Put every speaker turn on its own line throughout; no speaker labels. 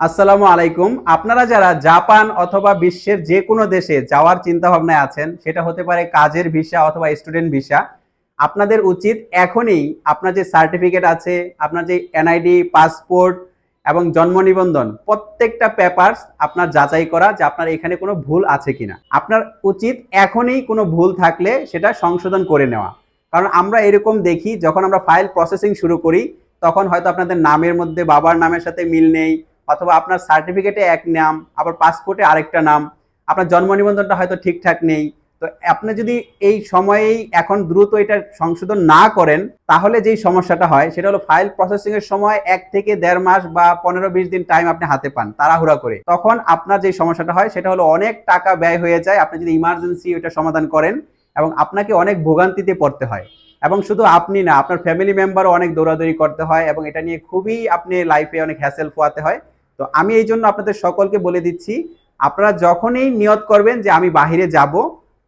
আসসালামু আলাইকুম। আপনারা যারা জাপান অথবা বিশ্বের যেকোনো দেশে যাওয়ার চিন্তাভাবনায় আছেন, সেটা হতে পারে কাজের ভিসা অথবা স্টুডেন্ট ভিসা। আপনাদের উচিত এখনই আপনার যে সার্টিফিকেট আছে, আপনার যে এনআইডি, পাসপোর্ট এবং জন্ম নিবন্ধন প্রত্যেকটা পেপারস আপনার যাচাই করা যে আপনার এখানে কোনো ভুল আছে কিনা। আপনার উচিত এখনই কোনো ভুল থাকলে সেটা সংশোধন করে নেওয়া। কারণ আমরা এরকম দেখি যখন আমরা ফাইল প্রসেসিং শুরু করি, তখন হয়তো আপনাদের নামের মধ্যে বাবার নামের সাথে মিল নেই, অথবা আপনার সার্টিফিকেটে এক নাম, আবার পাসপোর্টে আরেকটা নাম, আপনার জন্ম নিবন্ধনটা হয়তো ঠিকঠাক নেই। তো আপনি যদি এই সময়েই এখন দ্রুত এটা সংশোধন না করেন, তাহলে যেই সমস্যাটা হয় সেটা হলো ফাইল প্রসেসিং এর সময় 1 থেকে 1.5 মাস বা 15-20 দিন টাইম আপনি হাতে পান তাড়াহুড়া করে। তখন আপনার যে সমস্যাটা হয় সেটা হলো অনেক টাকা ব্যয় হয়ে যায় আপনি যদি ইমার্জেন্সি ওইটা সমাধান করেন, এবং আপনাকে অনেক ভোগান্তিতে পড়তে হয়। এবং শুধু আপনি না, আপনার ফ্যামিলি মেম্বারও অনেক দৌড়াদৌড়ি করতে হয়, এবং এটা নিয়ে খুবই আপনি লাইফে অনেক হ্যাসেল পোয়াতে হয়। তো আমি এই জন্য আপনাদের সকলকে বলে দিচ্ছি, আপনারা যখনই নিয়ত করবেন যে আমি বাহিরে যাব,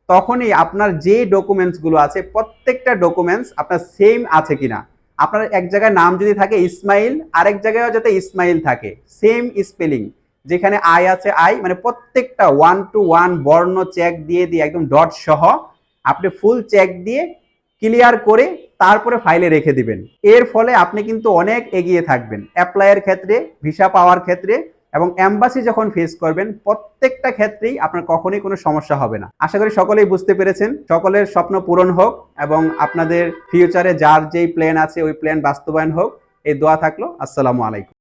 তখনই আপনার যে ডকুমেন্টসগুলো আছে প্রত্যেকটা ডকুমেন্টস আপনার সেম আছে কিনা। আপনার এক জায়গায় নাম যদি থাকে ইসমাইল, আরেক জায়গায় যাতে ইসমাইল থাকে, সেম স্পেলিং। যেখানে আই আছে আই, মানে প্রত্যেকটা 1 to 1 বর্ণ চেক দিয়ে দিয়ে একদম ডট সহ আপনি ফুল চেক দিয়ে ক্লিয়ার করে তারপরে ফাইলে রেখে দিবেন। এর ফলে আপনি কিন্তু অনেক এগিয়ে থাকবেন অ্যাপ্লাইয়ের ক্ষেত্রে, ভিসা পাওয়ার ক্ষেত্রে, এবং এমবাসি যখন ফেস করবেন প্রত্যেকটা ক্ষেত্রেই আপনার কখনোই কোনো সমস্যা হবে না। আশা করি সকলেই বুঝতে পেরেছেন। সকলের স্বপ্ন পূরণ হোক এবং আপনাদের ফিউচারে যার যেই প্ল্যান আছে ওই প্ল্যান বাস্তবায়ন হোক, এই দোয়া থাকলো। আসসালামু আলাইকুম।